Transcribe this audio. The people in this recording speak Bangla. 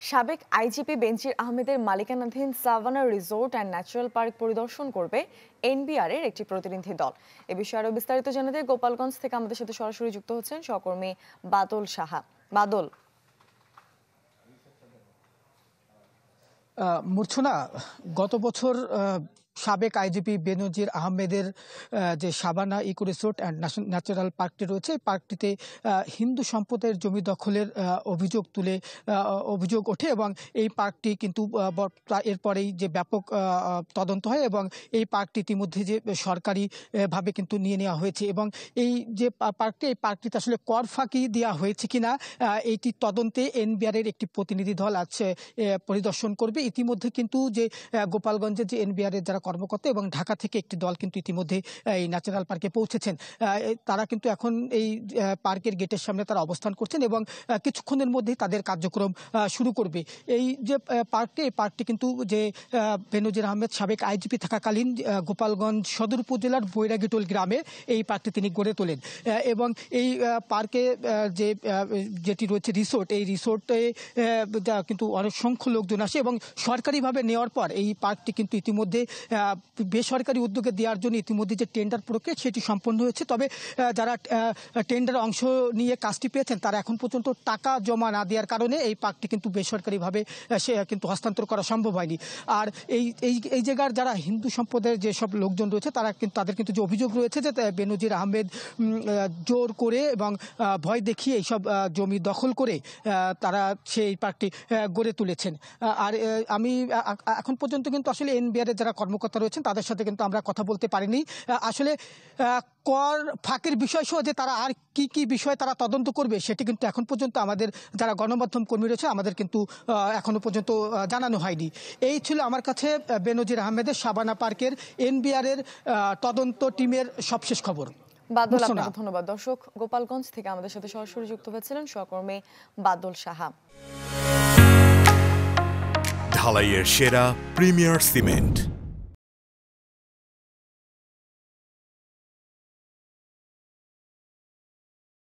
সাবেক আইজিপি বেনজির আহমেদের মালিকানাধীন Savanna resort and natural park পরিদর্শন করবে এনবিআর এর একটি প্রতিনিধি দল। এ বিষয়ে আরো বিস্তারিত জানাতে গোপালগঞ্জ থেকে আমাদের সাথে সরাসরি যুক্ত হচ্ছেন সহকর্মী বাদল সাহা। বাদল, মূর্ছনা, গত বছর সাবেক আইজিপি বেনজির আহমেদের যে Savanna eco resort and natural পার্কটি রয়েছে, এই পার্কটিতে হিন্দু সম্পদের জমি দখলের অভিযোগ ওঠে এবং এই পার্কটি কিন্তু এরপরেই যে ব্যাপক তদন্ত হয় এবং এই পার্কটি ইতিমধ্যে যে সরকারিভাবে কিন্তু নিয়ে নেওয়া হয়েছে এবং এই যে পার্কটিতে আসলে কর ফাঁকি দেওয়া হয়েছে কিনা এইটি তদন্তে এনবিআর এর একটি প্রতিনিধি দল আছে পরিদর্শন করবে। ইতিমধ্যে কিন্তু যে গোপালগঞ্জের যে এনবিআর এর যারা কর্মকর্তা এবং ঢাকা থেকে একটি দল কিন্তু ইতিমধ্যে এই ন্যাচারাল পার্কে পৌঁছেছেন। তারা কিন্তু এখন এই পার্কের গেটের সামনে তারা অবস্থান করছেন এবং কিছুক্ষণের মধ্যেই তাদের কার্যক্রম শুরু করবে। এই যে পার্কটি কিন্তু যে বেনজির আহমেদ সাবেক আইজিপি থাকাকালীন গোপালগঞ্জ সদর উপজেলার বৈরাগীটোল গ্রামে এই পার্কটি তিনি গড়ে তোলেন এবং এই পার্কে যেটি রয়েছে রিসোর্ট, এই রিসোর্টে কিন্তু অসংখ্য লোকজন আসে এবং সরকারিভাবে নেওয়ার পর এই পার্কটি কিন্তু ইতিমধ্যে বেসরকারি উদ্যোগে দেওয়ার জন্য ইতিমধ্যে যে টেন্ডার প্রক্রিয়া সেটি সম্পন্ন হয়েছে। তবে যারা টেন্ডারে অংশ নিয়ে কাজটি পেয়েছেন তারা এখন পর্যন্ত টাকা জমা না দেওয়ার কারণে এই পার্কটি কিন্তু বেসরকারিভাবে সে কিন্তু হস্তান্তর করা সম্ভব হয়নি। আর এই জায়গার যারা হিন্দু সম্প্রদায়ের যেসব লোকজন রয়েছে তাদের কিন্তু যে অভিযোগ রয়েছে যে বেনজির আহমেদ জোর করে এবং ভয় দেখিয়ে এইসব জমি দখল করে তারা সেই পার্কটি গড়ে তুলেছেন। আর আমি এখন পর্যন্ত কিন্তু আসলে এনবিআর এর যারা কর্মকর্তা রয়েছেন তাদের সাথে কিন্তু আমরা কথা বলতে পারিনি। আসলে কর ফাঁকির বিষয় সহ যে তারা আর কি বিষয়ে তারা তদন্ত করবে সেটি কিন্তু এখন পর্যন্ত আমাদের যারা গণমাধ্যম কর্মী রয়েছে আমাদের কিন্তু এখনো পর্যন্ত জানানো হয়নি। এই ছিল আমার কাছে বেনজির আহমেদের সাভানা পার্কের এনবিআর এর তদন্ত টিমের সবশেষ খবর। বাদল, আপনাকে ধন্যবাদ। দর্শক, গোপালগঞ্জ থেকে আমাদের সাথে সরাসরি যুক্ত হয়েছিলেন সহকর্মী বাদল সাহা। ঢালাইয়ের সেরা প্রিমিয়ার সিমেন্ট।